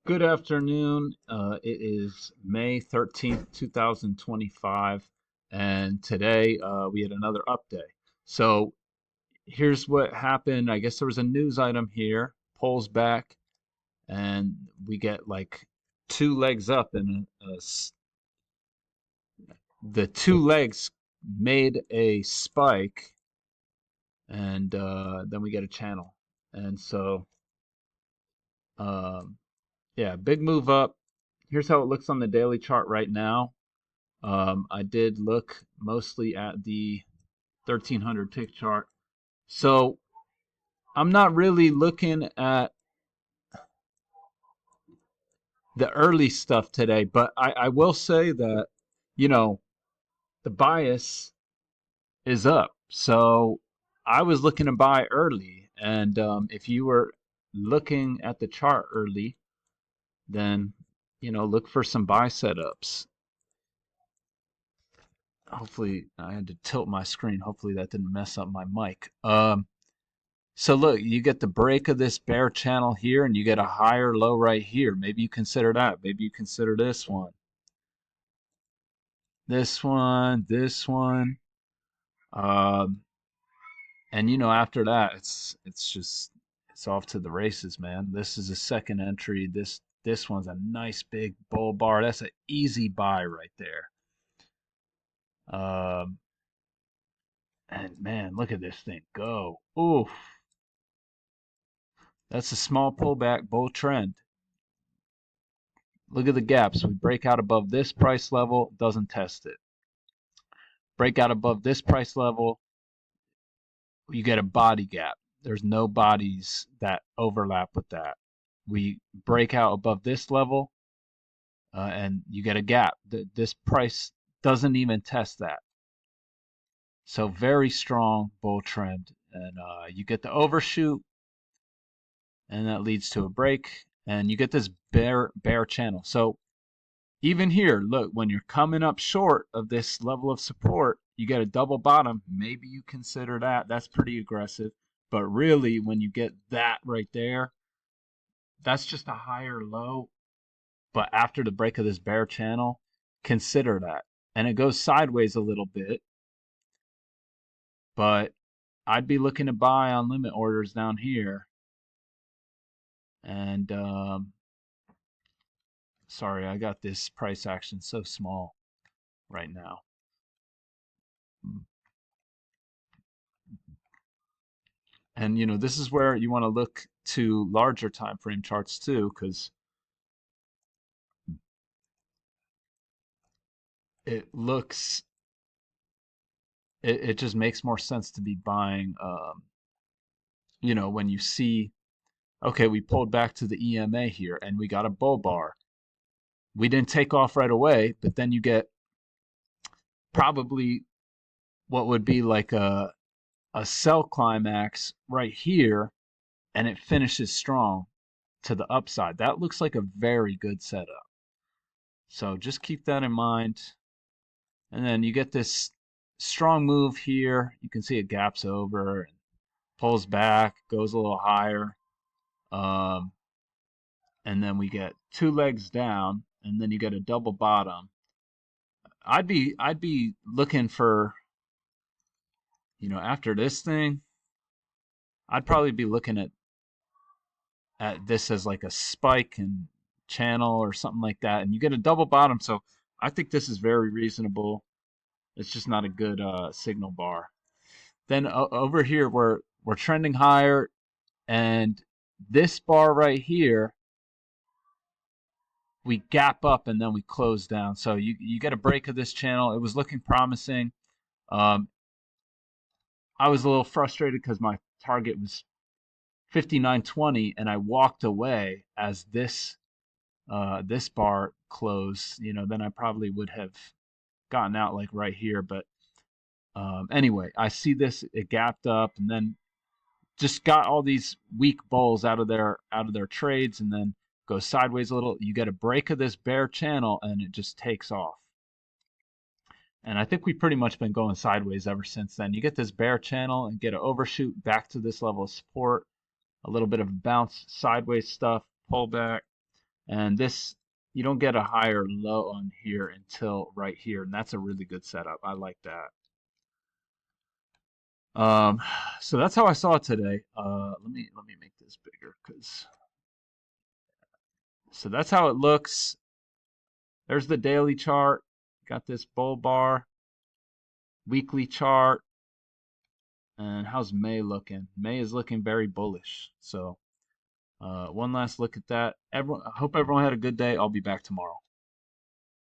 Good afternoon. It is May 13th, 2025, and today we had another update. So here's what happened. I guess there was a news item here, polls back, and we get like two legs up, and the two legs made a spike, and then we get a channel. And so, um, yeah, big move up. Here's how it looks on the daily chart right now. I did look mostly at the 1300 tick chart. So I'm not really looking at the early stuff today, but I will say that, you know, the bias is up. So I was looking to buy early. And if you were looking at the chart early, then, look for some buy setups. Hopefully, I had to tilt my screen. Hopefully that didn't mess up my mic. So look, you get the break of this bear channel here, and you get a higher low right here. Maybe you consider that. Maybe you consider this one. This one, this one. Um, and after that, it's off to the races, man. This is a second entry. This one's a nice big bull bar. That's an easy buy right there. Um, and man, look at this thing go. Oof. That's a small pullback bull trend. Look at the gaps. We break out above this price level, doesn't test it. Break out above this price level, you get a body gap. There's no bodies that overlap with that. We break out above this level, and you get a gap. This price doesn't even test that. So very strong bull trend, and you get the overshoot, and that leads to a break, and you get this bear channel. So even here, look, when you're coming up short of this level of support, you get a double bottom. Maybe you consider that. That's pretty aggressive. But really, when you get that right there, that's just a higher low. But after the break of this bear channel, consider that. And it goes sideways a little bit, but I'd be looking to buy on limit orders down here. And sorry, I got this price action so small right now. And this is where you want to look to larger time frame charts too, because it looks it just makes more sense to be buying. When you see, okay, we pulled back to the EMA here and we got a bull bar. We didn't take off right away, but then you get probably what would be like a sell climax right here, and it finishes strong to the upside. That looks like a very good setup. So just keep that in mind. And then you get this strong move here. You can see it gaps over and pulls back, goes a little higher. Um, and then we get two legs down, and then you get a double bottom. I'd be looking for, after this thing, I'd probably be looking at this as like a spike and channel or something like that, and you get a double bottom. So I think this is very reasonable. It's just not a good signal bar. Then over here we're trending higher, and this bar right here, we gap up and then we close down. So you get a break of this channel. It was looking promising. Um, I was a little frustrated because my target was 59.20, and I walked away as this bar closed. Then I probably would have gotten out like right here. But anyway, I see this, it gapped up and then just got all these weak bulls out of their trades, and then goes sideways a little. You get a break of this bear channel and it just takes off. And I think we've pretty much been going sideways ever since then. You get this bear channel and get an overshoot back to this level of support, a little bit of bounce, sideways stuff, pullback, And this, you don't get a higher low on here until right here, and that's a really good setup. I like that. Um, so that's how I saw it today. Let me make this bigger, because so that's how it looks. There's the daily chart. Got this bull bar, weekly chart, and how's May looking? May is looking very bullish. So one last look at that. Everyone, I hope everyone had a good day. I'll be back tomorrow.